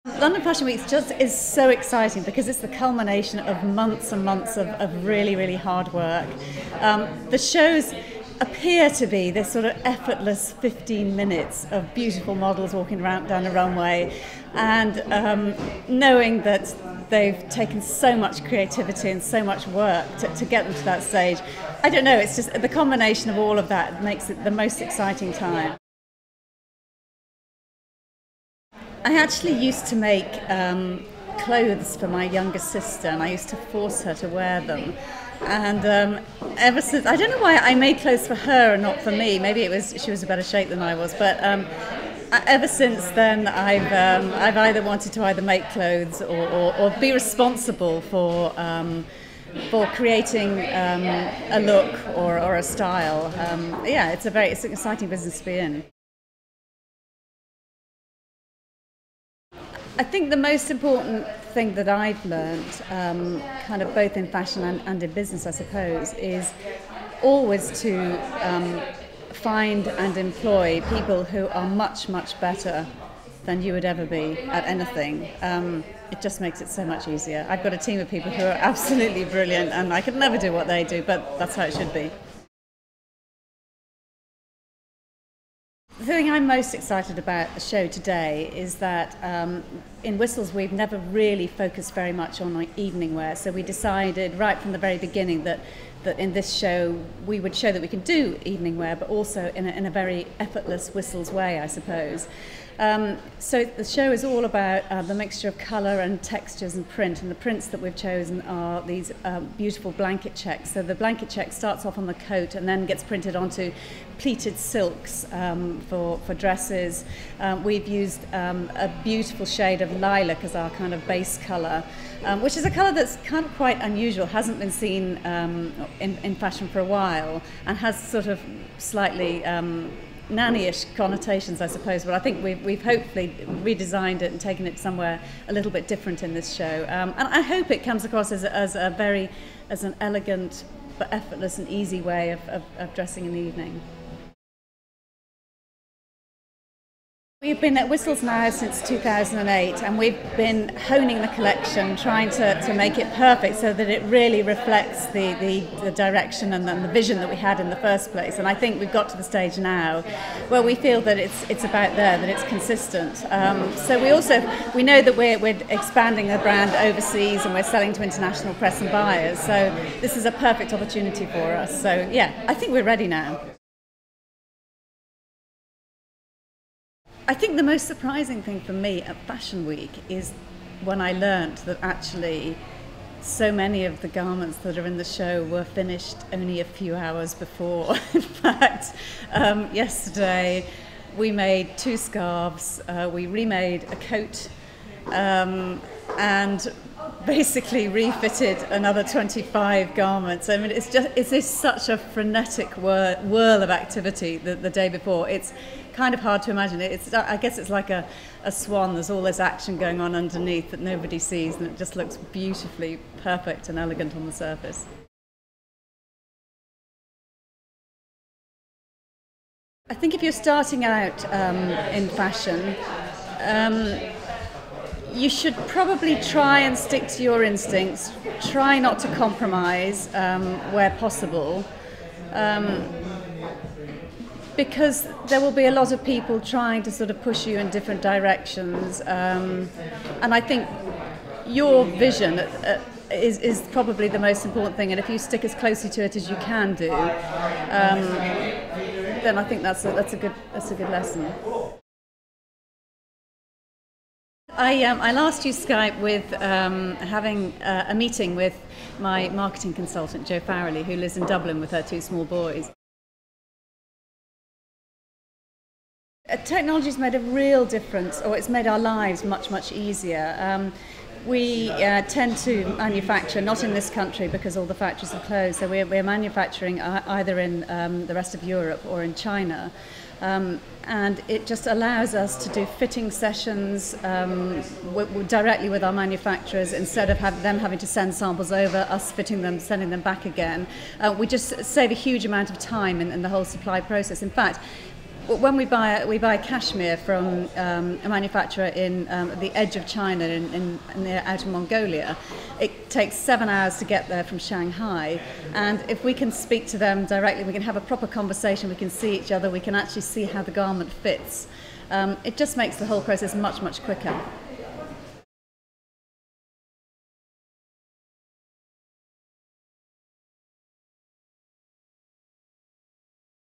London Fashion Week is so exciting because it's the culmination of months and months of really, really hard work. The shows appear to be this sort of effortless 15 minutes of beautiful models walking around down a runway, and knowing that they've taken so much creativity and so much work to get them to that stage. I don't know, it's just the combination of all of that makes it the most exciting time. I actually used to make clothes for my younger sister, and I used to force her to wear them. And ever since, I don't know why I made clothes for her and not for me. Maybe she was in better shape than I was. But ever since then, I've either wanted to make clothes or be responsible for creating a look or a style. Yeah, it's an exciting business to be in. I think the most important thing that I've learned, kind of both in fashion and in business, I suppose, is always to find and employ people who are much, much better than you would ever be at anything. It just makes it so much easier. I've got a team of people who are absolutely brilliant, and I could never do what they do, but that's how it should be. The thing I'm most excited about the show today is that in Whistles we've never really focused very much on evening wear, so we decided right from the very beginning that in this show we would show that we can do evening wear, but also in a very effortless Whistles way, I suppose. So the show is all about the mixture of colour and textures and print, and the prints that we've chosen are these beautiful blanket checks. So the blanket check starts off on the coat and then gets printed onto pleated silks for dresses. We've used a beautiful shade of lilac as our kind of base colour, which is a colour that's kind of quite unusual, hasn't been seen in fashion for a while, and has sort of slightly nanny-ish connotations, I suppose, but I think we've hopefully redesigned it and taken it somewhere a little bit different in this show. And I hope it comes across as an elegant but effortless and easy way of dressing in the evening. We've been at Whistles now since 2008, and we've been honing the collection, trying to make it perfect so that it really reflects the direction and the vision that we had in the first place. And I think we've got to the stage now where we feel that it's about there, that it's consistent. So we know that we're expanding the brand overseas, and we're selling to international press and buyers. So this is a perfect opportunity for us. So yeah, I think we're ready now. I think the most surprising thing for me at Fashion Week is when I learnt that actually so many of the garments that are in the show were finished only a few hours before. In fact, yesterday we made 2 scarves, we remade a coat, and basically refitted another 25 garments. I mean, it's such a frenetic whirl of activity the day before. It's kind of hard to imagine. I guess it's like a swan. There's all this action going on underneath that nobody sees, and it just looks beautifully perfect and elegant on the surface. I think if you're starting out in fashion, you should probably try and stick to your instincts, try not to compromise where possible, because there will be a lot of people trying to sort of push you in different directions, and I think your vision is probably the most important thing, and if you stick as closely to it as you can do, then I think that's a good lesson. I last used Skype with having a meeting with my marketing consultant, Jo Farrelly, who lives in Dublin with her 2 small boys. Technology's made a real difference, or it's made our lives much, much easier. We tend to manufacture, not in this country because all the factories are closed, so we're manufacturing either in the rest of Europe or in China. And it just allows us to do fitting sessions directly with our manufacturers instead of them having to send samples over, us fitting them, sending them back again. We just save a huge amount of time in the whole supply process. In fact, When we buy cashmere from a manufacturer in the edge of China, out in Mongolia. It takes 7 hours to get there from Shanghai, and if we can speak to them directly, we can have a proper conversation, we can see each other, we can actually see how the garment fits. It just makes the whole process much, much quicker.